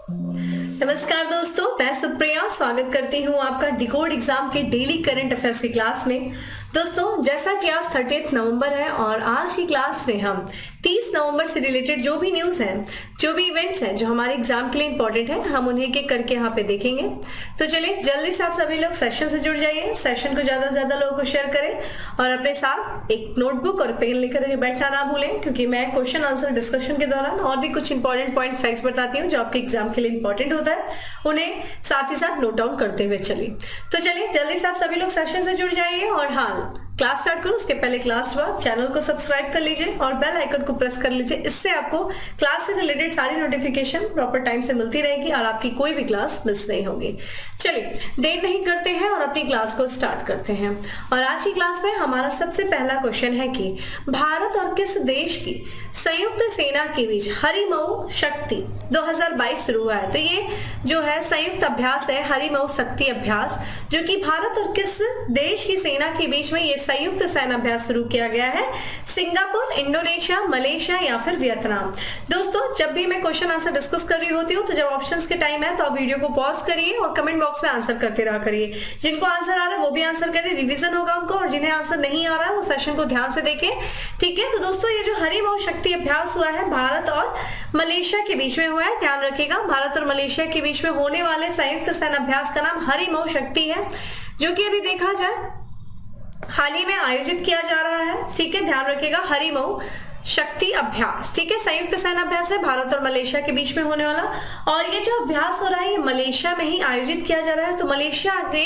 नमस्कार दोस्तों, मैं सुप्रिया स्वागत करती हूँ आपका डिकोड एग्जाम के डेली करंट अफेयर्स की क्लास में। दोस्तों, जैसा कि आज 30 नवंबर है और आज की क्लास में हम 30 नवंबर से रिलेटेड जो भी न्यूज हैं, जो भी इवेंट्स हैं जो हमारे एग्जाम के लिए इंपॉर्टेंट है, हम उन्हें एक करके यहाँ पे देखेंगे। तो चलिए जल्दी से आप सभी लोग सेशन से जुड़ जाइए, सेशन को ज्यादा से ज्यादा लोगों को शेयर करें और अपने साथ एक नोटबुक और पेन लेकर बैठना ना भूलें, क्योंकि मैं क्वेश्चन आंसर डिस्कशन के दौरान और भी कुछ इंपॉर्टेंट पॉइंट्स फैक्ट्स बताती हूँ जो आपके एग्जाम के लिए इंपॉर्टेंट होता है, उन्हें साथ ही साथ नोट डाउन करते हुए चलिए। तो चलिए जल्दी से आप सभी लोग सेशन से जुड़ जाइए और हाँ, क्लास स्टार्ट करूं उसके पहले क्लास बाद चैनल को सब्सक्राइब कर लीजिए और बेल आइकन को प्रेस कर लीजिए। इससे आपको क्लास से रिलेटेड सारी नोटिफिकेशन प्रॉपर टाइम से मिलती रहेगी और आपकी कोई भी क्लास मिस नहीं होगी। चलिए देर नहीं करते हैं और अपनी क्लास को स्टार्ट करते हैं। और आज की क्लास में हमारा सबसे पहला क्वेश्चन है कि भारत और किस देश की संयुक्त सेना के बीच हरिमऊ शक्ति 2022 शुरू हुआ है। तो ये जो है संयुक्त अभ्यास है, हरिमऊ शक्ति अभ्यास, जो कि भारत और किस देश की सेना के बीच में ये संयुक्त सैन्य अभ्यास शुरू किया गया है। सिंगापुर, इंडोनेशिया, मलेशिया या फिर वियतनाम। दोस्तों, जब भी मैं क्वेश्चन आंसर डिस्कस कर रही होती हूँ तो जब ऑप्शंस के टाइम है तो आप वीडियो को पॉज करिए और कमेंट बॉक्स में आंसर करते रहा करिए। जिनको आंसर आ रहा है वो भी आंसर करिए, रिवीजन होगा उनको, और जिन्हें आंसर नहीं आ रहा है वो सेशन को ध्यान से देखें, ठीक है। तो दोस्तों, ये जो हरिमऊ शक्ति अभ्यास हुआ है भारत और मलेशिया के बीच में हुआ है, ध्यान रखिएगा। भारत और मलेशिया के बीच में होने वाले संयुक्त सैन्य अभ्यास का नाम हरिमऊ शक्ति है, जो कि अभी देखा जाए हाल ही में आयोजित किया जा रहा है, ठीक है। ध्यान रखिएगा, हरिमऊ शक्ति अभ्यास, ठीक है, संयुक्त सैन्य अभ्यास है भारत और मलेशिया के बीच में होने वाला। और ये जो अभ्यास हो रहा है ये मलेशिया में ही आयोजित किया जा रहा है। तो मलेशिया के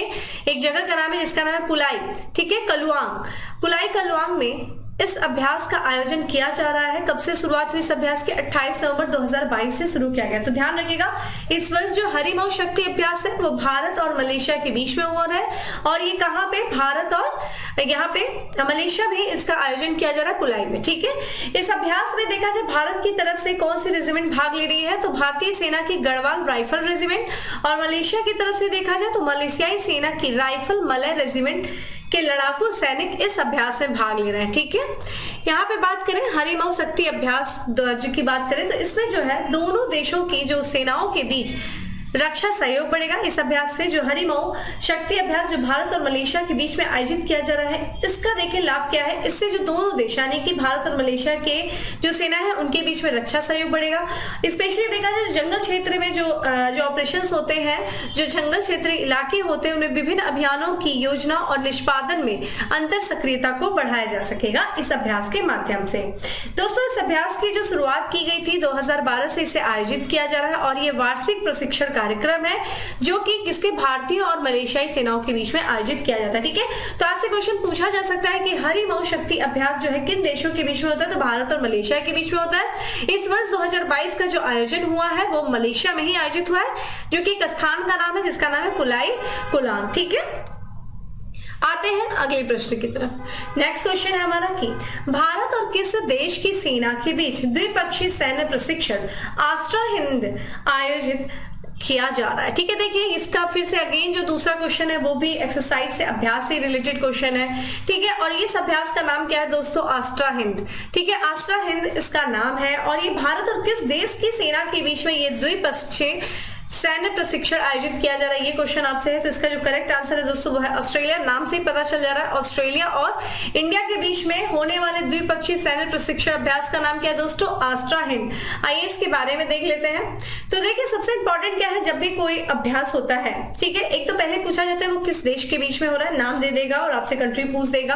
एक जगह का नाम है जिसका नाम है पुलाई, ठीक है, कलुआंग। पुलाई कलुआंग में इस अभ्यास का आयोजन किया जा रहा है। कब से शुरुआत हुई इस अभ्यास की? 28 नवंबर 2022 से शुरू किया गया। तो ध्यान रखिएगा, इस वर्ष जो हरिमऊ शक्ति अभ्यास है वो भारत और मलेशिया के बीच में हुआ है। और ये कहाँ पे? भारत और यहाँ पे मलेशिया में इसका आयोजन किया जा रहा है, पुलाई में, ठीक है। इस अभ्यास में देखा जाए भारत की तरफ से कौन सी रेजिमेंट भाग ले रही है, तो भारतीय सेना की गढ़वाल राइफल रेजिमेंट, और मलेशिया की तरफ से देखा जाए तो मलेशियाई सेना की राइफल मलय रेजिमेंट के लड़ाकू सैनिक इस अभ्यास में भाग ले रहे हैं, ठीक है। यहाँ पे बात करें हरिमऊ शक्ति अभ्यास की बात करें तो इसमें जो है दोनों देशों की जो सेनाओं के बीच रक्षा सहयोग बढ़ेगा। इस अभ्यास से जो हरिमऊ शक्ति अभ्यास जो भारत और मलेशिया के बीच में आयोजित किया जा रहा है, इसका देखिए लाभ क्या है। इससे जो दोनों देश यानी कि भारत और मलेशिया के जो सेना है उनके बीच में रक्षा सहयोग बढ़ेगा। स्पेशली देखा जाए जंगल क्षेत्र में जो ऑपरेशंस होते हैं, जो जंगल क्षेत्र इलाके होते हैं, उनमें विभिन्न अभियानों की योजना और निष्पादन में अंतर सक्रियता को बढ़ाया जा सकेगा इस अभ्यास के माध्यम से। दोस्तों, इस अभ्यास की जो शुरुआत की गई थी 2012 से इसे आयोजित किया जा रहा है और ये वार्षिक प्रशिक्षण कार्यक्रम है जो कि किसके भारतीय और मलेशियाई सेनाओं के बीच में आयोजित किया जाता है, ठीक है। तो आपसे क्वेश्चन पूछा जा सकता है कि हरिमऊ शक्ति अभ्यास जो है किन देशों के बीच में होता है, तो भारत और मलेशिया के बीच में होता है। इस वर्ष 2022 का जो आयोजन हुआ है वो मलेशिया में ही आयोजित हुआ है, जो कि एक स्थान का नाम है जिसका नाम है पुलाई कुलांग, ठीक है। आते हैं अगले प्रश्न की तरफ। नेक्स्ट क्वेश्चन है हमारा कि भारत और किस देश की सेना के बीच द्विपक्षीय सैन्य प्रशिक्षण आस्ट्रा हिंद आयोजित किया जा रहा है, ठीक है। देखिए इसका फिर से अगेन जो दूसरा क्वेश्चन है वो भी एक्सरसाइज से अभ्यास से रिलेटेड क्वेश्चन है, ठीक है। और इस अभ्यास का नाम क्या है दोस्तों? आस्ट्रा हिंद, ठीक है, आस्ट्रा हिंद इसका नाम है। और ये भारत और किस देश की सेना के बीच में ये द्विपक्षीय सैन्य प्रशिक्षण आयोजित किया जा रहा है, ये क्वेश्चन आपसे है। तो इसका जो करेक्ट आंसर है दोस्तों वो है ऑस्ट्रेलिया। नाम से ही पता चल जा रहा है, ऑस्ट्रेलिया और इंडिया के बीच में होने वाले द्विपक्षीय सैन्य प्रशिक्षण अभ्यास का नाम क्या है दोस्तों? आस्ट्रा हिंद। आइए इसके बारे में देख लेते हैं। तो देखिए सबसे इंपॉर्टेंट क्या है, जब भी कोई अभ्यास होता है, ठीक है, एक तो पहले पूछा जाता है वो किस देश के बीच में हो रहा है, नाम दे देगा और आपसे कंट्री पूछ देगा।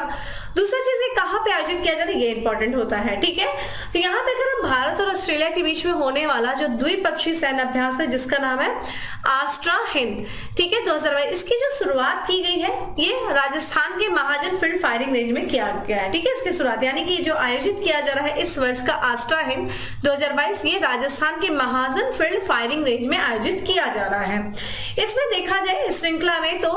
दूसरा चीज ये कहाँ पे आयोजित किया जा रहा है, ये इंपॉर्टेंट होता है, ठीक है। तो यहाँ पे अगर हम भारत और ऑस्ट्रेलिया के बीच में होने वाला जो द्विपक्षीय सैन्य अभ्यास है जिसका नाम है आस्ट्रा हिंद, ठीक है, 2022, इसकी जो शुरुआत की गई है ये राजस्थान के महाजन फील्ड फायरिंग रेंज में किया गया है, ठीक है। इसकी शुरुआत यानी कि जो आयोजित किया जा रहा है इस वर्ष का आस्ट्रा हिंद 2022 ये राजस्थान के महाजन फील्ड फायरिंग रेंज में आयोजित किया जा रहा है। इसमें देखा जाए इस श्रृंखला में तो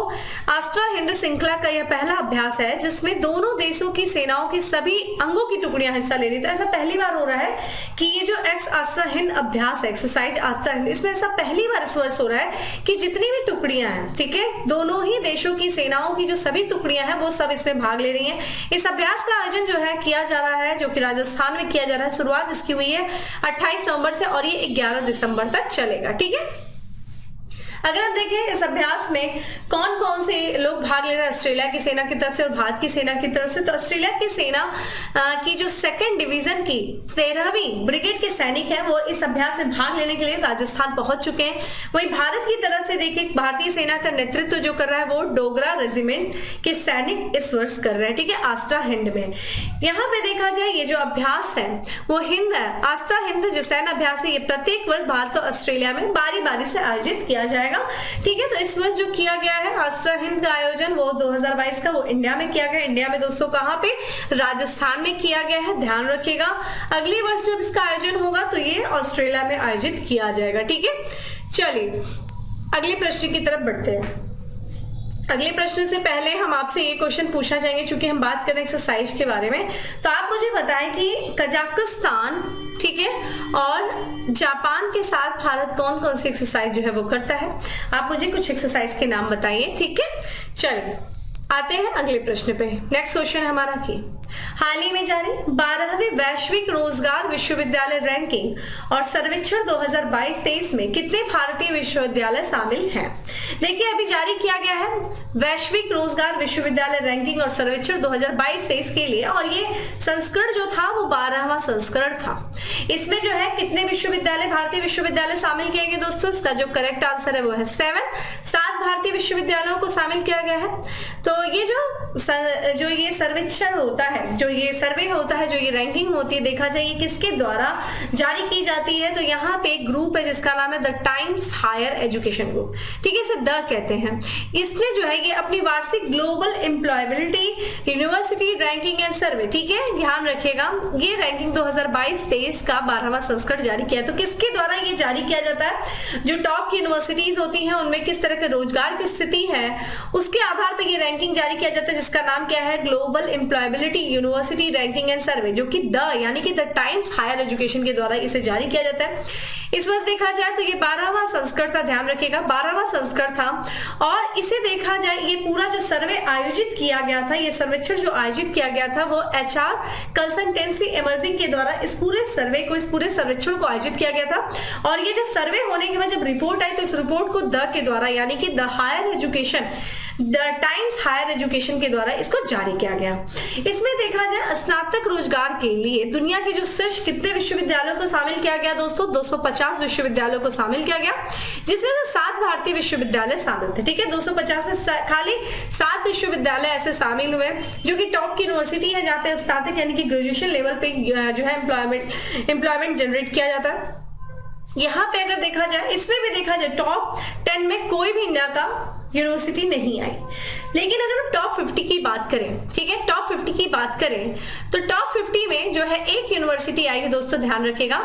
आस्ट्रा हिंद श्रृंखला का यह पहला अभ्यास है जिसमें दोनों देशों की सेनाओं की सभी अंगों की टुकड़ियां हिस्सा ले रही थी। ऐसा पहली बार हो रहा है कि ये जो एक्स आस्ट्रा हिंद अभ्यास है, एक्सरसाइज आस्ट्रा हिंद, इसमें ऐसा पहली बार बार इस वर्ष हो रहा है कि जितनी भी टुकड़ियां हैं, ठीक है, दोनों ही देशों की सेनाओं की जो सभी टुकड़ियां हैं वो सब इसमें भाग ले रही हैं। इस अभ्यास का आयोजन जो है किया जा रहा है, जो कि राजस्थान में किया जा रहा है। शुरुआत इसकी हुई है 28 नवंबर से और ये 11 दिसंबर तक चलेगा, ठीक है। अगर आप देखें इस अभ्यास में कौन कौन से लोग भाग ले रहे हैं ऑस्ट्रेलिया की सेना की तरफ से और भारत की सेना की तरफ से, तो ऑस्ट्रेलिया की सेना की जो 2nd डिवीजन की 13वीं ब्रिगेड के सैनिक हैं वो इस अभ्यास में भाग लेने के लिए राजस्थान पहुंच चुके हैं। वहीं भारत की तरफ से देखिए भारतीय सेना का नेतृत्व जो कर रहा है वो डोगरा रेजिमेंट के सैनिक इस वर्ष कर रहे हैं, ठीक है, आस्था हिंद में। यहाँ पे देखा जाए ये जो अभ्यास है वो हिंद है, आस्था हिंद जो सैन्य अभ्यास है, ये प्रत्येक वर्ष भारत और ऑस्ट्रेलिया में बारी बारी से आयोजित किया जाएगा, ठीक है। तो इस वर्ष जो किया गया है आस्था हिंद का आयोजन वो 2022 का वो इंडिया में किया गया। इंडिया में दोस्तों कहां पे, राजस्थान में किया गया है, ध्यान रखिएगा। अगले वर्ष जब इसका आयोजन होगा तो ये ऑस्ट्रेलिया में आयोजित किया जाएगा, ठीक है। चलिए अगले प्रश्न की तरफ बढ़ते हैं। अगले प्रश्न से पहले हम आपसे ये क्वेश्चन पूछना चाहेंगे, चूंकि हम बात कर रहे हैं एक्सरसाइज के बारे में, तो आप मुझे बताएं कि कजाकिस्तान, ठीक है, और जापान के साथ भारत कौन कौन सी एक्सरसाइज जो है वो करता है। आप मुझे कुछ एक्सरसाइज के नाम बताइए, ठीक है। चलिए आते हैं अगले प्रश्न पे। नेक्स्ट क्वेश्चन है हमारा कि हाल ही में जारी 12वीं वैश्विक रोजगार विश्वविद्यालय रैंकिंग और सर्वेक्षण 2022-23 में कितने भारतीय विश्वविद्यालय शामिल हैं। देखिए अभी जारी किया गया है वैश्विक रोजगार विश्वविद्यालय रैंकिंग और सर्वेक्षण 2022-23 के लिए, और ये संस्करण जो था वो 12वां संस्करण था। इसमें जो है कितने विश्वविद्यालय, भारतीय विश्वविद्यालय शामिल किए गए दोस्तों। इसका जो करेक्ट आंसर है वो है 7 भारतीय विश्वविद्यालयों को शामिल किया गया है। तो ये जो ये सर्वेक्षण होता है, जो ये सर्वे होता है, जो ये रैंकिंग होती है, देखा जाए ये किसके द्वारा जारी की जाती है, तो यहाँ पे एक ग्रुप है जिसका नाम है the Times Higher Education Group, ठीक है, इसे द कहते हैं। इसने जो है ये अपनी वार्षिक global employability university ranking and सर्वे, ठीक है, ध्यान रखिएगा, ये रैंकिंग 2022-23 का 12वां संस्करण जारी किया। तो किसके द्वारा ये जारी किया जाता है, जो टॉप यूनिवर्सिटीज होती हैं उनमें किस तरह के रोजगार की स्थिति है उसके आधार पर ये रैंकिंग जारी किया जाता है, जिसका नाम क्या है, global employability university ranking and सर्वे, जो कि यानी कि द टाइम्स हायर एजुकेशन के द्वारा इसे जारी किया जाता है। इस वर्ष देखा जाए तो ये 12वां संस्करण था, ध्यान रखिएगा 12वां संस्करण था। और इसे देखा जाए ये पूरा जो सर्वे आयोजित किया गया था, ये सर्वेक्षण जो आयोजित किया गया था वो HR कंसल्टेंसी इमर्जिंग के द्वारा इस पूरे सर्वे को, इस पूरे सर्वेक्षण को आयोजित किया गया था। और ये जब सर्वे होने के बाद जब रिपोर्ट आई तो इस रिपोर्ट को द के द्वारा यानी कि the Higher Education, the Times Higher Education के द्वारा इसको जारी किया गया। इसमें देखा जाए स्नातक रोजगार के लिए दुनिया के जो शीर्ष कितने विश्वविद्यालयों को शामिल किया गया दोस्तों, 250 विश्वविद्यालयों को शामिल किया गया, जिसमें से 7 भारतीय विश्वविद्यालय शामिल थे, ठीक है। 250 में खाली 7 विश्वविद्यालय ऐसे शामिल हुए जो कि टॉप की यूनिवर्सिटी है जहाँ पे स्नातक यानी कि ग्रेजुएशन लेवल पे जो है एम्प्लॉयमेंट जनरेट किया जाता है। यहाँ पे अगर देखा जाए, इसमें भी देखा जाए टॉप 10 में कोई भी इंडिया का यूनिवर्सिटी नहीं आई। लेकिन अगर हम टॉप 50 की बात करें, ठीक है, टॉप 50 की बात करें तो टॉप 50 में जो है एक यूनिवर्सिटी आई है दोस्तों, ध्यान रखिएगा,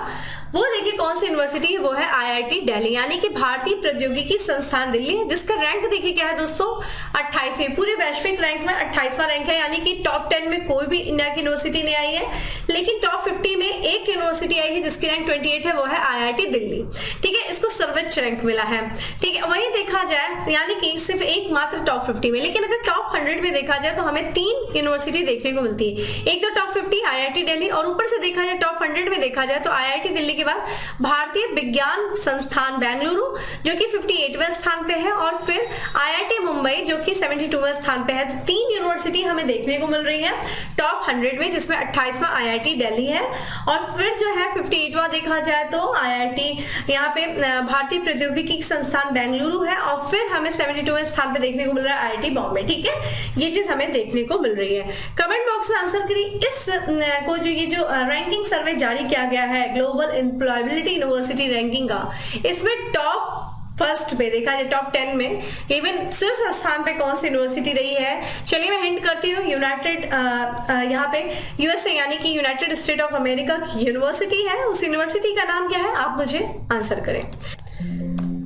वो देखिए कौन सी यूनिवर्सिटी है, वो है IIT दिल्ली यानी कि भारतीय प्रौद्योगिकी संस्थान दिल्ली, जिसका रैंक देखिए क्या है दोस्तों, 28वें, पूरे वैश्विक रैंक में 28वां रैंक है, यानी कि टॉप 10 में कोई भी इंडिया की यूनिवर्सिटी नहीं आई है। लेकिन टॉप 50 में एक यूनिवर्सिटी आई है जिसकी रैंक 28 है, वो है IIT दिल्ली, ठीक है, इसको सर्वोच्च रैंक मिला है, ठीक है। वहीं देखा जाए यानी कि सिर्फ एक मात्र टॉप 50 में, लेकिन अगर टॉप 100 में देखा जाए तो हमें 3 यूनिवर्सिटी देखने को मिलती है। एक तो टॉप 50 IIT दिल्ली, और ऊपर से देखा जाए टॉप 100 में देखा जाए तो IIT दिल्ली के बाद भारतीय विज्ञान संस्थान बेंगलुरु जो कि 58वें स्थान पे है, और फिर IIT मुंबई जो कि 72वें स्थान पे है। तो 3 यूनिवर्सिटी हमें देखने को मिल रही है टॉप 100 में, जिसमें 28वां IIT दिल्ली है, और फिर जो है 58वां देखा जाए तो IIT यहाँ पे भारतीय प्रौद्योगिकी संस्थान बेंगलुरु है, और फिर हमें 72वें स्थान पे देखने को मिल रहा है IIT बॉम्बे, ठीक है, ये चीज हमें देखने को मिल रही है। कमेंट बॉक्स में आंसर करिए इस को, जो ये जो रैंकिंग सर्वे जारी किया गया है ग्लोबल एम्प्लॉयबिलिटी यूनिवर्सिटी रैंकिंग का, इसमें टॉप फर्स्ट पे देखा जाए टॉप 10 में इवन सिर्फ स्थान पे कौन सी यूनिवर्सिटी रही है। चलिए मैं हिंट करती हूँ, यूनाइटेड यहाँ पे USA यानी कि यूनाइटेड स्टेट ऑफ अमेरिका की यूनिवर्सिटी है, उस यूनिवर्सिटी का नाम क्या है, आप मुझे आंसर करें।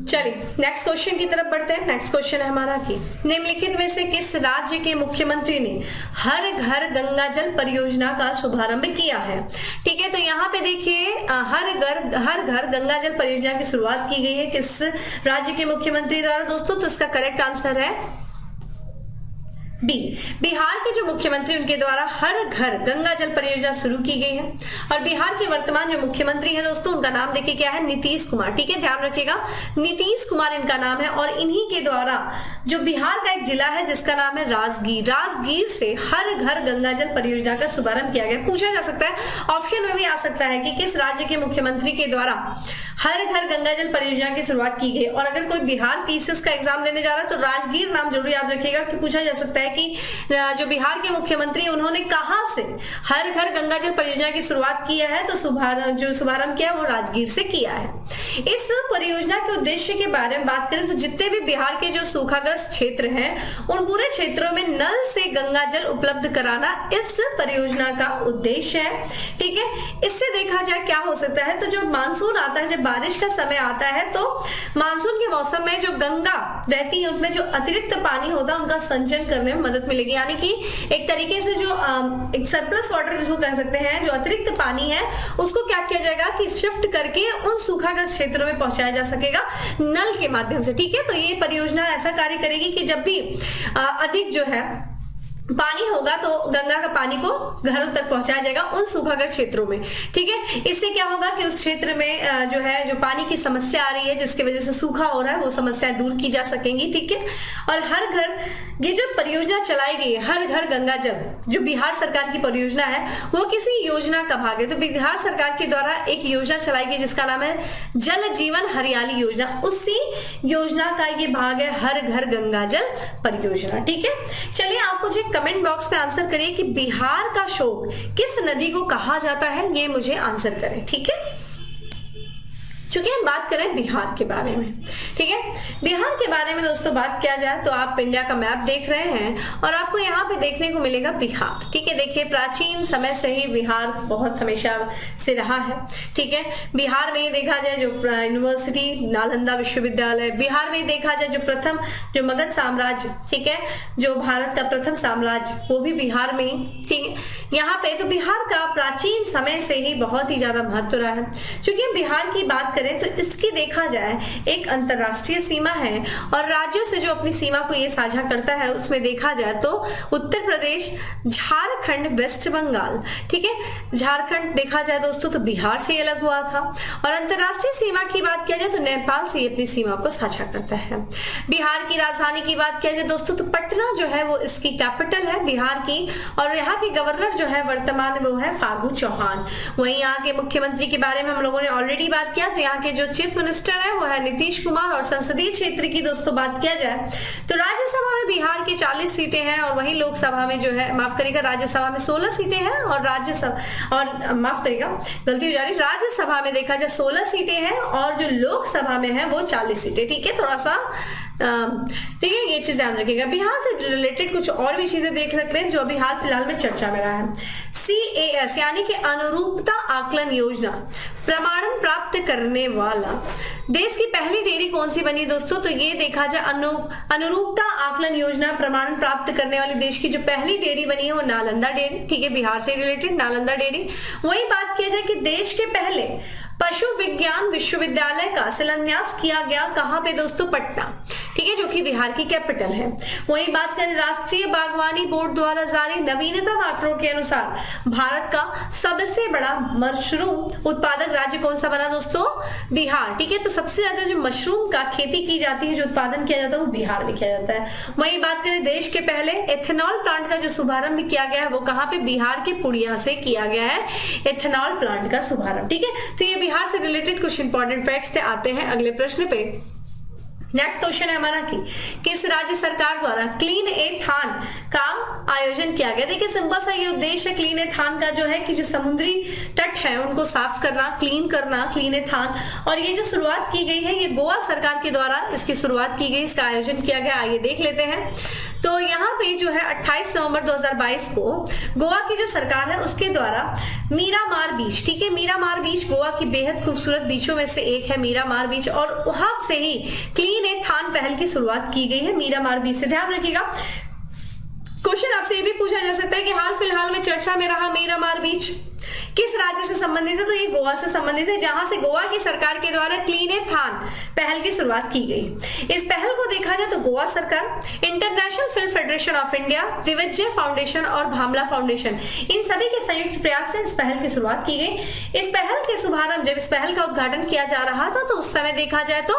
चलिए नेक्स्ट क्वेश्चन की तरफ बढ़ते हैं। नेक्स्ट क्वेश्चन है हमारा कि निम्नलिखित में से किस राज्य के मुख्यमंत्री ने हर घर गंगा जल परियोजना का शुभारंभ किया है। ठीक है, तो यहाँ पे देखिए हर घर गंगा जल परियोजना की शुरुआत की गई है किस राज्य के मुख्यमंत्री द्वारा दोस्तों। तो इसका करेक्ट आंसर है बी, बिहार के जो मुख्यमंत्री उनके द्वारा हर घर गंगा जल परियोजना शुरू की गई है। और बिहार के वर्तमान जो मुख्यमंत्री हैं दोस्तों उनका नाम देखिए क्या है, नीतीश कुमार। ठीक है, ध्यान रखिएगा नीतीश कुमार इनका नाम है। और इन्हीं के द्वारा जो बिहार का एक जिला है जिसका नाम है राजगीर से हर घर गंगा जल परियोजना का शुभारंभ किया गया। पूछा जा सकता है, ऑप्शन में भी आ सकता है कि किस राज्य के मुख्यमंत्री के द्वारा हर घर गंगा जल परियोजना की शुरुआत की गई। और अगर कोई बिहार पीसीएस का एग्जाम देने जा रहा है तो राजगीर नाम जरूर याद रखिएगा कि पूछा जा सकता है कि जो बिहार के मुख्यमंत्री उन्होंने कहां से हर घर गंगा जल परियोजना की शुरुआत किया है। तो जो शुभारंभ किया वो राजगीर से किया है। इस परियोजना के उद्देश्य के बारे में बात करें तो जितने भी बिहार के जो सूखाग्रस्त क्षेत्र हैं उन पूरे क्षेत्रों में नल से गंगा जल उपलब्ध कराना इस परियोजना का उद्देश्य है। ठीक है, इससे देखा जाए क्या हो सकता है, तो जब मानसून आता है, जब बारिश का समय आता है तो मानसून के मौसम में जो गंगा रहती है उनमें जो अतिरिक्त पानी होता है उनका संचयन करने में मदद मिलेगी। यानी कि एक तरीके से जो एक सरप्लस वाटर जिसको कह सकते हैं, जो अतिरिक्त पानी है उसको क्या किया जाएगा कि शिफ्ट करके उन सूखाग्रस्त क्षेत्रों में पहुंचाया जा सकेगा नल के माध्यम से। ठीक है, तो ये परियोजना ऐसा कार्य करेगी कि जब भी अधिक जो है पानी होगा तो गंगा का पानी को घरों तक पहुंचाया जाएगा उन सूखाग्रस्त क्षेत्रों में। ठीक है, इससे क्या होगा कि उस क्षेत्र में जो है जो पानी की समस्या आ रही है जिसकी वजह से सूखा हो रहा है वो समस्या दूर की जा सकेंगी। ठीक है, और हर घर ये जो परियोजना चलाई गई है हर घर गंगा जल जो बिहार सरकार की परियोजना है वो किसी योजना का भाग है। तो बिहार सरकार के द्वारा एक योजना चलाई गई जिसका नाम है जल जीवन हरियाली योजना, उसी योजना का ये भाग है हर घर गंगा जल परियोजना। ठीक है, चलिए आप मुझे कमेंट बॉक्स में आंसर करिए कि बिहार का शोक किस नदी को कहा जाता है, ये मुझे आंसर करें। ठीक है, चूंकि हम बात करें बिहार के बारे में। ठीक है, बिहार के बारे में दोस्तों बात किया जाए तो आप इंडिया का मैप देख रहे हैं और आपको यहाँ पे देखने को मिलेगा बिहार। ठीक है, देखिए प्राचीन समय से ही बिहार बहुत हमेशा से रहा है। ठीक है, बिहार में ही देखा जाए जो यूनिवर्सिटी नालंदा विश्वविद्यालय, बिहार में ही देखा जाए जो प्रथम जो मगध साम्राज्य, ठीक है, जो भारत का प्रथम साम्राज्य वो भी बिहार में ही। ठीक है, यहाँ पे तो बिहार का प्राचीन समय से ही बहुत ही ज्यादा महत्व रहा है। चूंकि बिहार की बात करें तो इसकी देखा जाए एक अंतरराष्ट्रीय सीमा है और राज्यों से जो अपनी सीमा को ये साझा करता है उसमें देखा जाए तो उत्तर प्रदेश, झारखंड, वेस्ट बंगाल। ठीक है, झारखंड देखा जाए दोस्तों तो बिहार से अलग हुआ था। और अंतरराष्ट्रीय सीमा की बात किया जाए तो नेपाल से अपनी सीमा को साझा करता है। बिहार की राजधानी की बात किया जाए दोस्तों तो पटना जो है वो इसकी कैपिटल है बिहार की। और यहाँ के गवर्नर जो है वर्तमान में वो है फागू चौहान। वहीं यहाँ के मुख्यमंत्री के बारे में हम लोगों ने ऑलरेडी बात किया, तो यहाँ के जो चीफ मिनिस्टर है वो है नीतीश कुमार। और संसदीय क्षेत्र की दोस्तों बात किया जाए तो राज्यसभा में बिहार की 40 सीटें हैं और वहीं लोकसभा में जो है माफ करिएगा राज्यसभा में 16 सीटें हैं और माफ करिएगा गलती हो जा रही, राज्यसभा में देखा जाए 16 सीटें हैं और जो लोकसभा में है वो 40 सीटें। ठीक है, थोड़ा सा ठीक है, ये चीज ध्यान रखिएगा। बिहार से रिलेटेड कुछ और भी चीजें देख सकते हैं जो अभी हाल फिलहाल में चर्चा में रहा है। CAS यानी कि अनुरूपता आकलन योजना प्रमाणन प्राप्त करने वाला देश की पहली डेयरी कौन सी बनी दोस्तों, तो ये देखा जाए अनुरूपता आकलन योजना प्रमाणन प्राप्त करने वाली देश की जो पहली डेयरी बनी है वो नालंदा डेयरी। ठीक है, बिहार से रिलेटेड नालंदा डेयरी। वही बात किया जाए कि देश के पहले पशु विज्ञान विश्वविद्यालय का शिलान्यास किया गया कहां पे दोस्तों, पटना। ठीक है, जो कि बिहार की कैपिटल है। वही बात करें राष्ट्रीय बागवानी बोर्ड द्वारा जारी नवीनतम आंकड़ों के अनुसार भारत का सबसे बड़ा मशरूम उत्पादक राज्य कौन सा बना दोस्तों, बिहार। ठीक है, तो सबसे ज्यादा जो मशरूम का खेती की जाती है, जो उत्पादन किया जाता है वो बिहार में किया जाता है। वही बात करें देश के पहले एथेनॉल प्लांट का जो शुभारंभ किया गया है वो कहां पे, बिहार के पूर्णिया से किया गया है एथेनॉल प्लांट का शुभारंभ। ठीक है, तो ये बिहार से रिलेटेड कुछ इंपॉर्टेंट फैक्ट्स थे। आते हैं अगले प्रश्न पे। नेक्स्ट क्वेश्चन है हमारा कि किस राज्य सरकार द्वारा क्लीन एथान का आयोजन किया गया। देखिए सिंपल सा ये उद्देश्य है क्लीन एथान का जो है कि जो समुद्री तट है उनको साफ करना, क्लीन करना, क्लीन एथान। और ये जो शुरुआत की गई है ये गोवा सरकार के द्वारा इसकी शुरुआत की गई, इसका आयोजन किया गया। आइए देख लेते हैं। तो यहाँ पे जो है 28 नवंबर 2022 को गोवा की जो सरकार है उसके द्वारा मीरामार बीच, ठीक है, मीरामार बीच गोवा की बेहद खूबसूरत बीचों में से एक है मीरामार बीच, और वहां से ही क्लीन ए थान पहल की शुरुआत की गई है मीरामार बीच से। ध्यान रखिएगा, क्वेश्चन आपसे ये भी पूछा जा सकता है कि हाल फिलहाल में चर्चा में रहा मीरामार बीच किस राज्य से संबंधित है, तो ये गोवा से संबंधित है, जहां से गोवा की सरकार के द्वारा क्लीन ए थान पहल की शुरुआत की गई। इस पहल को देखा जाए तो गोवा सरकार, International Film Federation of India, Digvijay Foundation और भामला फाउंडेशन, इन सभी के संयुक्त प्रयास से इस पहल की शुरुआत की गई। इस पहल के शुभारंभ, जब इस पहल का उद्घाटन किया जा रहा था, तो उस समय देखा जाए तो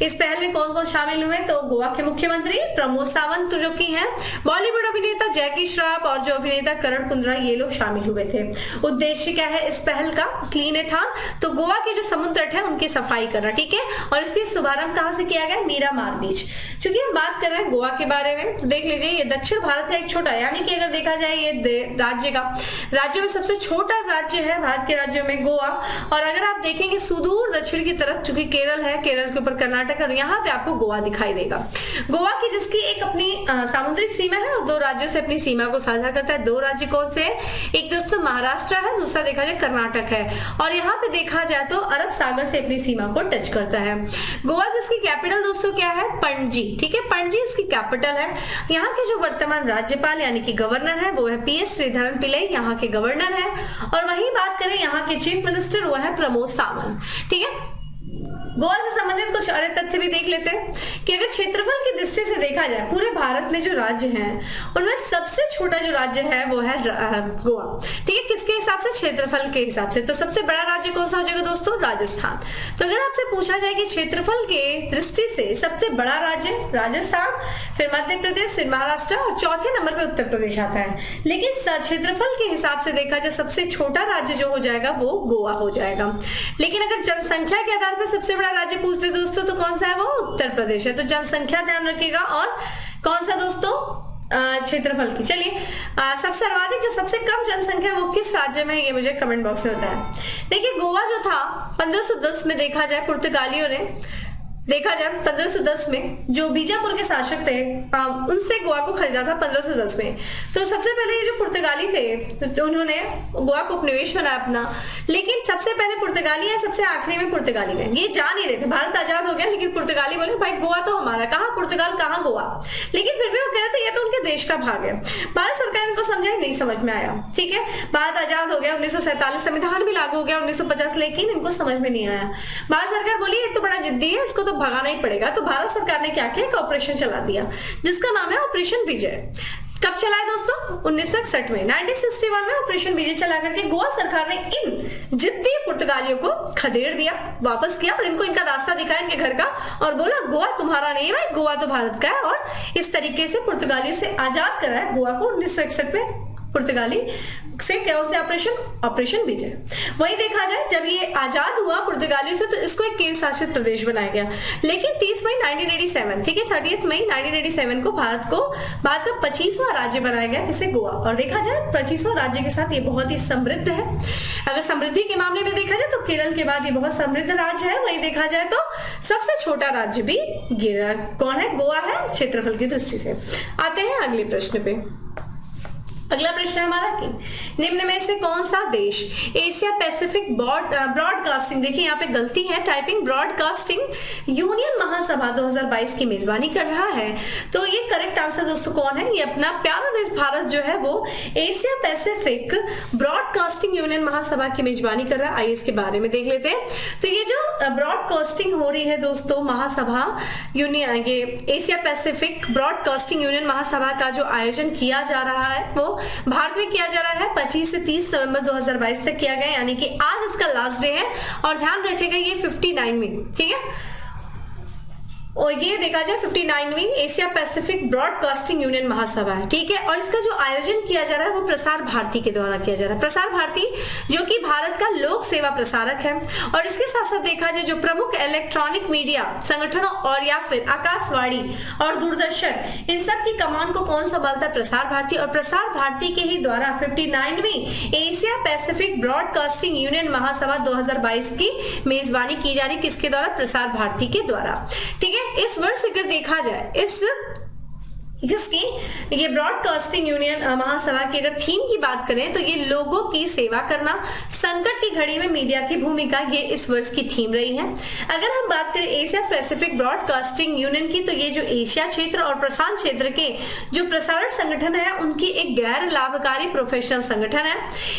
इस पहल में कौन कौन शामिल हुए, तो गोवा के मुख्यमंत्री प्रमोद सावंत जो कि हैं, बॉलीवुड अभिनेता जैकी श्रॉफ और जो अभिनेता करण कुंद्रा, ये लोग शामिल हुए थे। उद्देश्य क्या है इस पहल का, क्लीन ए थान, तो गोवा के जो समुद्र तट है उनकी सफाई करना, ठीक है। और इसकी शुभारंभ कहां से किया गया, मीरामार बीच। चूंकि हम बात कर रहे हैं गोवा के बारे में, तो देख लीजिए ये दक्षिण भारत का एक छोटा, यानी कि अगर देखा जाए ये राज्यों में सबसे छोटा राज्य है भारत के राज्यों में गोवा। और अगर आप देखेंगे सुदूर दक्षिण की तरफ, चूंकि केरल है, केरल के ऊपर कर्नाटक, और यहाँ पे आपको गोवा दिखाई देगा। गोवा की जिसकी एक अपनी सामुद्रिक सीमा है और 2 राज्यों से अपनी सीमा को साझा करता है। 2 राज्य कौन से, एक दोस्तों महाराष्ट्र है, दूसरा देखा जाए कर्नाटक है, और यहाँ पे देखा जाए तो अरब सागर से अपनी सीमा को टच करता है। गोवा जिसकी कैपिटल दोस्तों क्या है, पणजी, ठीक है, पणजी इसकी कैपिटल है। यहाँ के जो वर्तमान राज्यपाल यानी कि गवर्नर है वो है PS श्रीधरन पिल्लई, यहाँ के गवर्नर है। और वहीं बात करें यहाँ के चीफ मिनिस्टर, वो है प्रमोद सावंत, ठीक है। गोवा से संबंधित कुछ और तथ्य भी देख लेते हैं कि अगर क्षेत्रफल की दृष्टि से देखा जाए पूरे भारत में जो राज्य हैं उनमें सबसे छोटा जो राज्य है वो है गोवा, ठीक है। किसके हिसाब से, क्षेत्रफल के हिसाब से। तो सबसे बड़ा राज्य कौन सा हो जाएगा दोस्तों, राजस्थान। तो अगर आपसे पूछा जाए कि क्षेत्रफल के दृष्टि से सबसे बड़ा राज्य राजस्थान, फिर मध्य प्रदेश, फिर महाराष्ट्र, और चौथे नंबर पे उत्तर प्रदेश आता है। लेकिन क्षेत्रफल के हिसाब से देखा जाए सबसे छोटा राज्य जो हो जाएगा वो गोवा हो जाएगा। लेकिन अगर जनसंख्या के आधार पर सबसे बड़ा राज्य पूछते दोस्तों तो कौन सा है, वो उत्तर प्रदेश है। तो जनसंख्या ध्यान रखिएगा, और कौन सा दोस्तों, क्षेत्रफल की। चलिए सबसे सर्वाधिक जो सबसे कम जनसंख्या वो किस राज्य में है, ये मुझे कमेंट बॉक्स में बताएं। देखिए गोवा जो था 1510 में देखा जाए पुर्तगालियों ने, देखा जाए 1510 में जो बीजापुर के शासक थे उनसे गोवा को खरीदा था 1510 में। तो सबसे पहले ये जो पुर्तगाली थे तो उन्होंने गोवा को उपनिवेश बनाया अपना, लेकिन सबसे पहले पुर्तगाली है, सबसे आखिरी में पुर्तगाली गए। ये जान नहीं रहे थे, भारत आजाद हो गया लेकिन पुर्तगाली बोले भाई गोवा तो हमारा, कहाँ पुर्तगाल कहाँ गोवा, लेकिन फिर भी वो कह रहे थे ये तो उनके देश का भाग है। भारत सरकार इनको समझाई, नहीं समझ में आया, ठीक है। भारत आजाद हो गया, 1947 संविधान भी लागू हो गया 1950, लेकिन इनको समझ में नहीं आया। भारत सरकार बोली ये तो बड़ा जिद्दी है, इसको तो भगाना ही पड़ेगा। तो भारत सरकार ने क्या किया, एक ऑपरेशन चला दिया जिसका नाम है ऑपरेशन विजय। कब चला है दोस्तों, 1961 में, 1961 में ऑपरेशन विजय चला करके गोवा सरकार ने इन जिद्दी पुर्तगालियों को खदेड़ दिया, वापस किया और इनको इनका रास्ता दिखाया इनके घर का, और बोला गोवा तुम्हारा नहीं है, गोवा तो भारत का है। और इस तरीके से पुर्तगालियों से आजाद कराया गोवा को 1961 में पुर्तगाली से। क्या उसे ऑपरेशन विजय। वही देखा जाए जब ये आजाद हुआ पुर्तगालियों से तो इसको एक केंद्र शासित प्रदेश बनाया गया। लेकिन 30 मई 1987, ठीक है, 30 मई 1987 को भारत का 25वां राज्य बनाया गया, किसे, गोवा। और देखा जाए 25वां राज्य के साथ ये बहुत ही समृद्ध है। अगर समृद्धि के मामले में देखा जाए तो केरल के बाद ये बहुत समृद्ध राज्य है। वही देखा जाए तो सबसे छोटा राज्य भी कौन है, गोवा है, क्षेत्रफल की दृष्टि से। आते हैं अगले प्रश्न पे। अगला प्रश्न है हमारा कि निम्न में से कौन सा देश एशिया पैसिफिक ब्रॉडकास्टिंग, देखिए यहाँ पे गलती है, टाइपिंग ब्रॉडकास्टिंग यूनियन महासभा 2022 की मेजबानी कर रहा है। तो ये करेक्ट आंसर दोस्तों कौन है, ये अपना प्यारा देश भारत जो है वो एशिया पैसिफिक ब्रॉडकास्टिंग यूनियन महासभा की मेजबानी कर रहा है। आइए इसके बारे में देख लेते हैं। तो ये जो ब्रॉडकास्टिंग हो रही है दोस्तों महासभा यूनियन, ये एशिया पैसिफिक ब्रॉडकास्टिंग यूनियन महासभा का जो आयोजन किया जा रहा है वो भारत में किया जा रहा है 25 से 30 नवंबर 2022 तक किया गया, यानी कि आज इसका लास्ट डे है। और ध्यान रखिएगा ये 59वीं, ठीक है, और ये देखा जाए 59वीं एशिया पैसिफिक ब्रॉडकास्टिंग यूनियन महासभा है, ठीक है। और इसका जो आयोजन किया जा रहा है वो प्रसार भारती के द्वारा किया जा रहा है। प्रसार भारती जो कि भारत का लोक सेवा प्रसारक है। और इसके साथ साथ देखा जाए जो प्रमुख इलेक्ट्रॉनिक मीडिया संगठनों और या फिर आकाशवाणी और दूरदर्शन, इन सब की कमान को कौन संभालता है, प्रसार भारती। और प्रसार भारती के ही द्वारा 59वीं एशिया पैसिफिक ब्रॉडकास्टिंग यूनियन महासभा 2022 की मेजबानी की जा रही, किसके द्वारा, प्रसार भारती के द्वारा, ठीक है। इस वर्ष अगर देखा जाए, इस जिसकी ये ब्रॉडकास्टिंग यूनियन महासभा की अगर थीम की बात करें तो ये लोगों की सेवा करना, संकट की घड़ी में मीडिया की भूमिका, ये इस वर्ष की थीम रही है। अगर हम बात करें एशिया पैसिफिक ब्रॉडकास्टिंग यूनियन की, तो ये जो एशिया क्षेत्र और प्रशांत क्षेत्र के जो प्रसारण संगठन है उनकी एक गैर लाभकारी प्रोफेशनल संगठन है।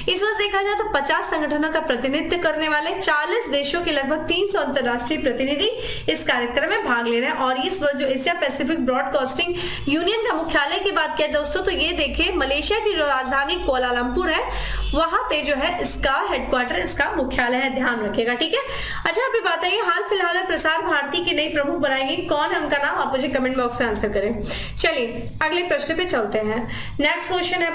इस वर्ष देखा जाए तो 50 संगठनों का प्रतिनिधित्व करने वाले 40 देशों के लगभग 300 अंतरराष्ट्रीय प्रतिनिधि इस कार्यक्रम में भाग ले रहे हैं। और इस वर्ष जो एशिया पैसिफिक ब्रॉडकास्टिंग यूनियन का मुख्यालय की बात किया दोस्तों, तो ये देखिए मलेशिया की जो राजधानी कुआलालंपुर है वहां पे जो है इसका हेडक्वार्टर, इसका मुख्यालय है, ध्यान रखिएगा, ठीक है। अच्छा अभी बात है हाल फिलहाल में प्रसार भारती की नई प्रमुख बनाई गई, कौन है उनका नाम, आप मुझे कमेंट बॉक्स में आंसर करें। चलिए अगले प्रश्न पे चलते हैं। नेक्स्ट क्वेश्चन है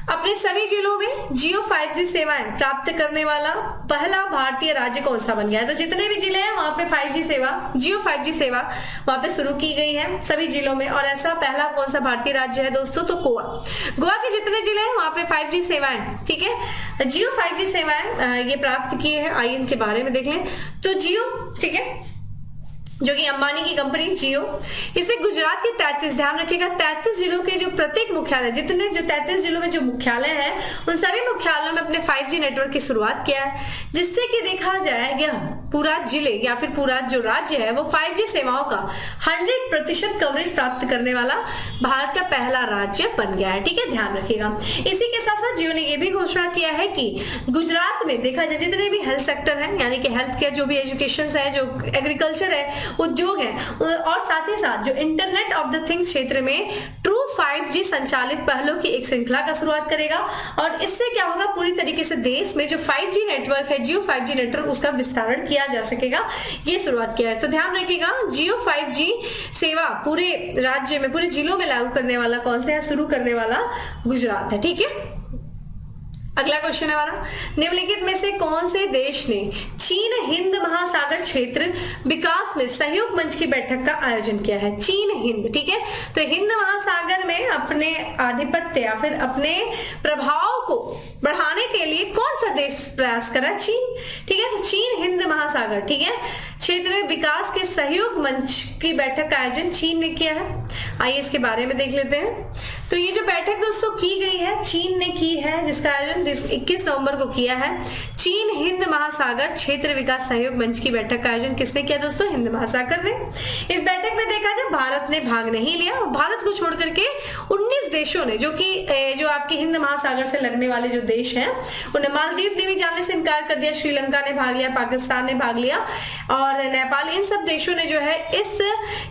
अपने सभी जिलों में जियो 5G सेवाएं प्राप्त करने वाला पहला भारतीय राज्य कौन सा बन गया है। तो जितने भी जिले हैं वहां पे 5G सेवा, जियो 5G सेवा वहां पे शुरू की गई है सभी जिलों में। और ऐसा पहला कौन सा भारतीय राज्य है दोस्तों, तो गोवा के जितने जिले हैं वहां पे 5G सेवाएं, ठीक है, जियो 5G सेवाएं ये प्राप्त की है। आइए इनके बारे में देख लें। तो जियो, ठीक है, जो कि अंबानी की कंपनी जियो, इसे गुजरात के 33, ध्यान रखिएगा 33 जिलों के जो प्रत्येक मुख्यालय, जितने जो 33 जिलों में जो मुख्यालय है उन सभी मुख्यालयों में अपने 5G नेटवर्क की शुरुआत किया है, जिससे कि देखा जाए यह पूरा जिले या फिर पूरा जो राज्य है वो 5G सेवाओं का 100% कवरेज प्राप्त करने वाला भारत का पहला राज्य बन गया है, ठीक है, ध्यान रखिएगा। इसी के साथ साथ जियो ने यह भी घोषणा किया है कि गुजरात में देखा जाए जितने भी हेल्थ सेक्टर है, यानी कि हेल्थ केयर, जो भी एजुकेशन है, जो एग्रीकल्चर है, उद्योग है, और साथ ही साथ जो इंटरनेट ऑफ द थिंग्स क्षेत्र में ट्रू 5G संचालित पहलों की एक श्रृंखला का शुरुआत करेगा। और इससे क्या होगा, पूरी तरीके से देश में जो 5G नेटवर्क है, जियो 5G नेटवर्क, उसका विस्तारण किया जा सकेगा, ये शुरुआत किया है। तो ध्यान रखिएगा जियो 5G सेवा पूरे राज्य में, पूरे जिलों में लागू करने वाला कौन सा है, शुरू करने वाला गुजरात है, ठीक है। अगला क्वेश्चन है हमारा, निम्नलिखित में से कौन से देश ने चीन हिंद महासागर क्षेत्र विकास में सहयोग मंच की बैठक का आयोजन किया है। चीन हिंद, ठीक है, तो हिंद महासागर में अपने आधिपत्य या फिर अपने प्रभाव को बढ़ाने के लिए कौन सा देश प्रयास कर रहा है, चीन, ठीक है। तो चीन हिंद महासागर, ठीक है, क्षेत्र में विकास के सहयोग मंच की बैठक का आयोजन चीन ने किया है। आइए इसके बारे में देख लेते हैं। तो ये जो बैठक दोस्तों की गई है, चीन ने की है, जिसका आयोजन 21 नवंबर को किया है। चीन हिंद महासागर क्षेत्र विकास सहयोग मंच की बैठक का आयोजन किसने किया दोस्तों, हिंद महासागर ने। इस बैठक में देखा जाए भारत ने भाग नहीं लिया, और भारत को छोड़ करके 19 देशों ने, जो कि जो आपके हिंद महासागर से लगने वाले जो देश हैं, उन्हें मालदीव ने भी जाने से इनकार कर दिया, श्रीलंका ने भाग लिया, पाकिस्तान ने भाग लिया और नेपाल, इन सब देशों ने जो है इस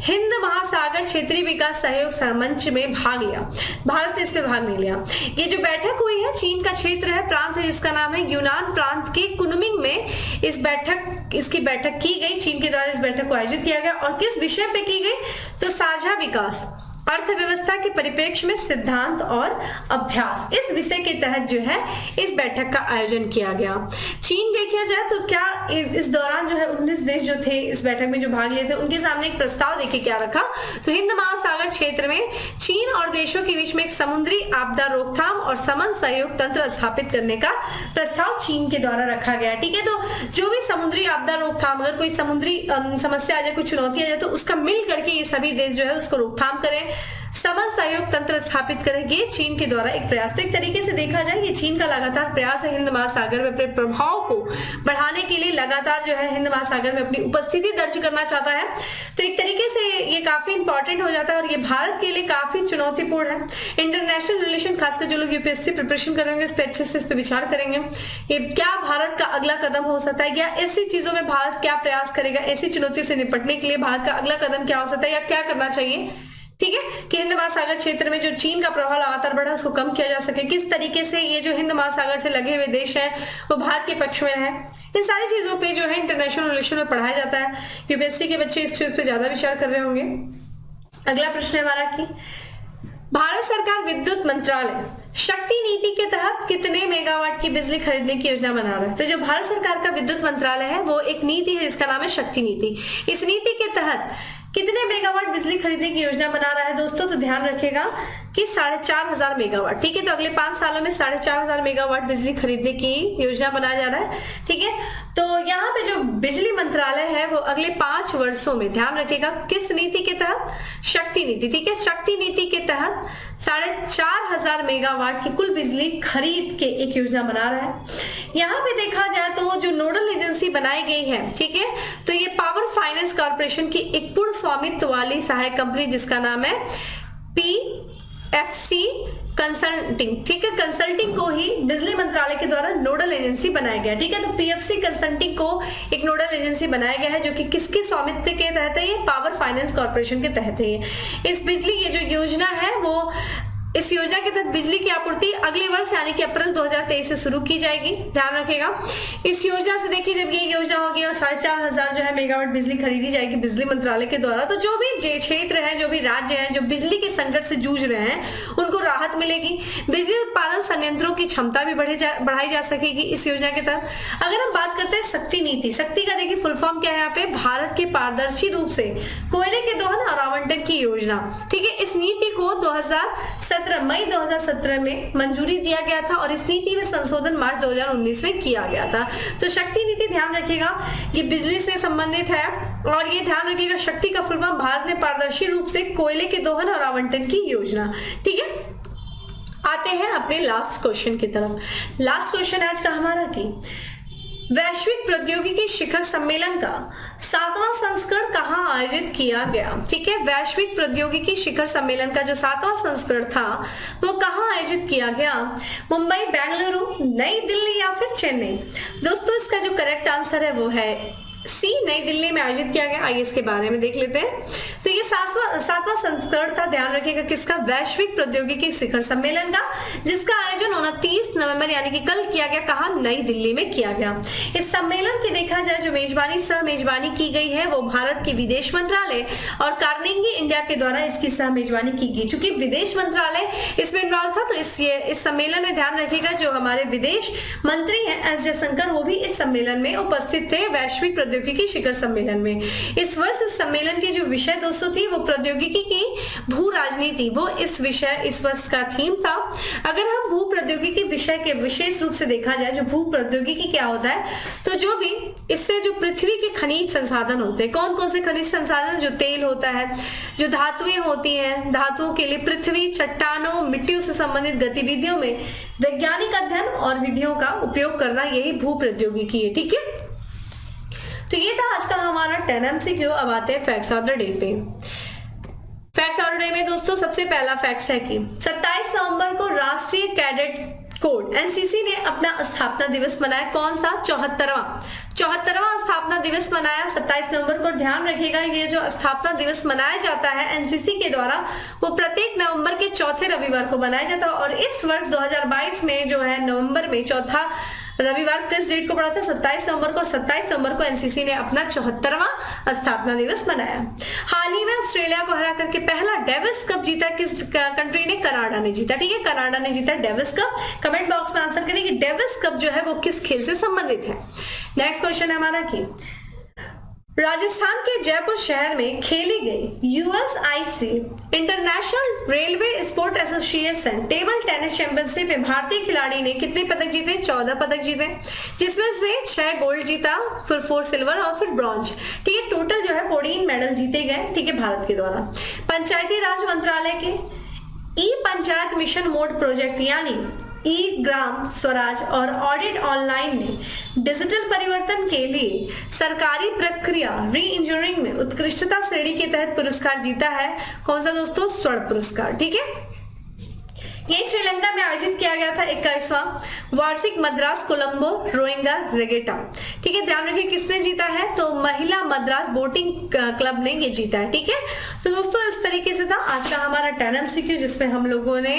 हिंद महासागर क्षेत्रीय विकास सहयोग मंच में भाग लिया। भारत ने इसमें भाग नहीं लिया। ये जो बैठक हुई है, चीन का क्षेत्र है, प्रांत है, जिसका नाम है यूनान प्रांत के कुनमिंग में इसकी बैठक की गई। चीन के द्वारा इस बैठक को आयोजित किया गया, और किस विषय पे की गई, तो साझा विकास, अर्थव्यवस्था के परिप्रेक्ष्य में सिद्धांत और अभ्यास, इस विषय के तहत जो है इस बैठक का आयोजन किया गया। चीन देखा जाए तो क्या इस दौरान जो है 19 देश जो थे इस बैठक में जो भाग लिए थे, उनके सामने एक प्रस्ताव देखिए क्या रखा, तो हिंद महासागर क्षेत्र में चीन और देशों के बीच में एक समुद्री आपदा रोकथाम और समन्वय सहयोग तंत्र स्थापित करने का प्रस्ताव चीन के द्वारा रखा गया, ठीक है। तो जो भी समुद्री आपदा रोकथाम, अगर कोई समुद्री समस्या आ जाए, कोई चुनौती आ जाए, तो उसका मिल करके ये सभी देश जो है उसको रोकथाम करें, समन्वय सहयोग तंत्र स्थापित करेंगे, चीन के द्वारा एक प्रयास। तो एक तरीके से देखा जाए ये चीन का लगातार प्रयास है हिंद महासागर में अपने प्रभाव को बढ़ाने के लिए, लगातार जो है हिंद महासागर में अपनी उपस्थिति दर्ज करना चाहता है। तो एक तरीके से ये काफी इंपॉर्टेंट हो जाता है, और ये भारत के लिए काफी चुनौतीपूर्ण है। इंटरनेशनल रिलेशन, खासकर जो लोग यूपीएससी प्रिपरेशन करेंगे इस पे विचार करेंगे, ये क्या भारत का अगला कदम हो सकता है, या ऐसी चीजों में भारत क्या प्रयास करेगा, ऐसी चुनौतियों से निपटने के लिए भारत का अगला कदम क्या हो सकता है, या क्या करना चाहिए, ठीक है, कि हिंद महासागर क्षेत्र में जो चीन का प्रभाव लगातार बढ़ा उसको कम किया जा सके, किस तरीके से ये जो हिंद महासागर से लगे हुए देश हैं वो भारत के पक्ष में है। इन सारी चीजों पे जो है इंटरनेशनल रिलेशन में पढ़ाया जाता है। यूपीएससी के बच्चे इस चीज पे ज्यादा विचार कर रहे होंगे। अगला प्रश्न है हमारा कि भारत सरकार विद्युत मंत्रालय शक्ति नीति के तहत कितने मेगावाट की बिजली खरीदने की योजना बना रहा है। तो जो भारत सरकार का विद्युत मंत्रालय है वो एक नीति है जिसका नाम है शक्ति नीति। इस नीति के तहत कितने कितने मेगावाट बिजली खरीदने की योजना बना रहा है दोस्तों? तो ध्यान रखिएगा कि 4,500 मेगावाट। ठीक है, तो अगले 5 सालों में 4,500 मेगावाट बिजली खरीदने की योजना बनाया जा रहा है। ठीक है, तो यहाँ पे जो बिजली मंत्रालय है वो अगले 5 वर्षों में, ध्यान रखिएगा, किस नीति के तहत? शक्ति नीति। ठीक है, शक्ति नीति के तहत 4,500 मेगावाट की कुल बिजली खरीद के एक योजना बना रहा है। यहाँ पे देखा जाए तो जो नोडल एजेंसी बनाई गई है, ठीक है, तो ये पावर फाइनेंस कॉर्पोरेशन की एक पूर्ण स्वामित्व वाली सहायक कंपनी जिसका नाम है PFC कंसल्टिंग। ठीक है, कंसल्टिंग को ही बिजली मंत्रालय के द्वारा नोडल एजेंसी बनाया गया। ठीक है, तो PFC कंसल्टिंग को एक नोडल एजेंसी बनाया गया है जो कि किसके स्वामित्व के तहत है? ये पावर फाइनेंस कॉर्पोरेशन के तहत है। इस बिजली ये जो योजना है वो, इस योजना के तहत बिजली की आपूर्ति अगले वर्ष यानी कि अप्रैल 2023 से शुरू की जाएगी। ध्यान रखिएगा, इस योजना से देखिए जब ये योजना होगी और 4,500 जो है मेगावाट बिजली खरीदी जाएगी बिजली मंत्रालय के द्वारा, तो जो भी क्षेत्र है, जो भी राज्य हैं जो बिजली के संकट से जूझ रहे हैं उनको राहत मिलेगी। बिजली उत्पादन संयंत्रों की क्षमता भी बढ़ाई जा सकेगी इस योजना के तहत। अगर हम बात करते हैं शक्ति नीति, शक्ति का देखिए फुल फॉर्म क्या है यहाँ पे? भारत के पारदर्शी रूप से कोयले के दोहन और आवंटन की योजना। ठीक है, इस नीति को मई 2017 में मंजूरी दिया गया था और इस नीति में संशोधन मार्च 2019 में किया गया था। तो शक्ति नीति ध्यान रखिएगा ये बिजली से संबंधित है और ये ध्यान रखिएगा शक्ति का फुल फॉर्म भारत में पारदर्शी रूप से कोयले के दोहन और आवंटन की योजना। ठीक है, आते हैं अपने लास्ट क्वेश्चन की तरफ। लास्ट क्वेश्चन आज का हमारा की वैश्विक प्रौद्योगिकी शिखर सम्मेलन का 7वां संस्करण कहाँ आयोजित किया गया? ठीक है, वैश्विक प्रौद्योगिकी शिखर सम्मेलन का जो 7वां संस्करण था वो कहाँ आयोजित किया गया? मुंबई, बेंगलुरु, नई दिल्ली या फिर चेन्नई? दोस्तों इसका जो करेक्ट आंसर है वो है सी, नई दिल्ली में आयोजित किया गया। आइए इसके बारे में देख लेते हैं। तो ये 7वां संस्करण था, ध्यान रखिएगा, किसका? वैश्विक प्रौद्योगिकी शिखर सम्मेलन का, जिसका आयोजन 29 नवंबर यानी कि कल किया गया। कहा? नई दिल्ली में किया गया। इस सम्मेलन की देखा जाए जो सह मेजबानी की गई है वो भारत के विदेश मंत्रालय और कार्नेगी इंडिया के द्वारा इसकी सह मेजबानी की गई। चूंकि विदेश मंत्रालय इसमें इन्वॉल्व था तो इस सम्मेलन में ध्यान रखिएगा जो हमारे विदेश मंत्री हैं एस जयशंकर वो भी इस सम्मेलन में उपस्थित थे, वैश्विक प्रौद्योगिकी शिखर सम्मेलन में। इस वर्ष इस सम्मेलन की जो विषय दोस्तों थी वो प्रौद्योगिकी की भू राजनीति, वो इस वर्ष का थीम था। अगर हम भू प्रौद्योगिकी विषय के विशेष रूप से देखा जाए, जो भू प्रौद्योगिकी क्या होता है, तो जो भी इससे जो पृथ्वी के खनिज संसाधन होते हैं, कौन कौन से खनिज संसाधन? जो तेल होता है, जो धातुएं होती हैं, धातुओं के लिए पृथ्वी, चट्टानों, मिट्टियों से संबंधित गतिविधियों में वैज्ञानिक अध्ययन और विधियों का उपयोग करना, यही भू प्रौद्योगिकी है। ठीक है, तो ये था आज का हमारा 10 MCQ। अब आते हैं फैक्ट्स ऑफ द डे पे। फैक्ट्स ऑफ द डे में दोस्तों सबसे पहला फैक्ट है कि 27 नवंबर को राष्ट्रीय कैडेट कोड एनसीसी ने अपना स्थापना दिवस मनाया। कौन सा? 74वां स्थापना दिवस मनाया 27 नवंबर को। ध्यान रखिएगा ये जो स्थापना दिवस मनाया जाता है एनसीसी के द्वारा वो प्रत्येक नवंबर के चौथे रविवार को मनाया जाता है और इस वर्ष 2022 में जो है नवंबर में चौथा रविवार किस डेट को पड़ा था? 27 नवंबर को। 27 नवंबर को एनसीसी ने अपना 74वां स्थापना दिवस मनाया। हाल ही में ऑस्ट्रेलिया को हरा करके पहला डेविस कप जीता किस कंट्री ने? कनाडा ने जीता। ठीक है, कनाडा ने जीता डेविस कप। कमेंट बॉक्स में आंसर करें कि डेविस कप जो है वो किस खेल से संबंधित है। नेक्स्ट क्वेश्चन है हमारा कि राजस्थान के जयपुर शहर में खेली गई USIC international railway sport association table tennis championship में भारतीय खिलाड़ी ने कितने पदक जीते? 14 पदक जीते, जिसमें से 6 गोल्ड जीता, फिर 4 सिल्वर और फिर ब्रॉन्ज। ठीक है, टोटल जो है 14 मेडल जीते गए। ठीक है, भारत के द्वारा। पंचायती राज मंत्रालय के ई पंचायत मिशन मोड प्रोजेक्ट यानी ई ग्राम स्वराज और ऑडिट ऑनलाइन ने डिजिटल परिवर्तन के लिए सरकारी प्रक्रिया री इंजीनियरिंग में उत्कृष्टता श्रेणी के तहत पुरस्कार जीता है। कौन सा दोस्तों? स्वर्ण पुरस्कार। ठीक है, ये श्रीलंका में आयोजित किया गया था 21वां वार्षिक मद्रास कोलंबो रोइंगा रेगेटा। ठीक है, ध्यान रखिए किसने जीता है? तो महिला मद्रास बोटिंग क्लब ने ये जीता है। ठीक है, तो दोस्तों इस तरीके से था आज का हमारा 10 MCQ जिसमें हम लोगों ने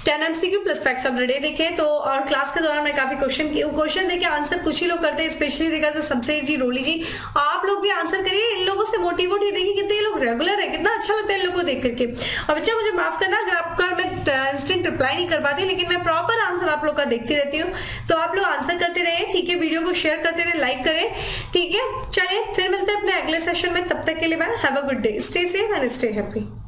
10 MCQ plus facts of the day देखे। तो और क्लास के दौरान मैं काफी क्वेश्चन देखे, आंसर कुछ ही लोग करते हैं, स्पेशली देखा तो सबसे जी रोली जी, आप लोग भी आंसर करिए। इन लोगों से मोटिवेट ही देखिए कितने लोग रेगुलर है, कितना अच्छा लगता है इन लोगों को देख करके। और बच्चा मुझे माफ करना अगर आपका मैं इंस्टेंट रिप्लाई नहीं कर पाती, लेकिन मैं प्रॉपर आंसर व्लॉग आप लोग का देखती रहती हूँ, तो आप लोग आंसर करते रहिए, ठीक है। वीडियो को शेयर करते रहे, लाइक करें, ठीक है। चलिए फिर मिलते हैं अपने अगले सेशन में, तब तक के लिए bye, have a good day, stay safe and stay happy.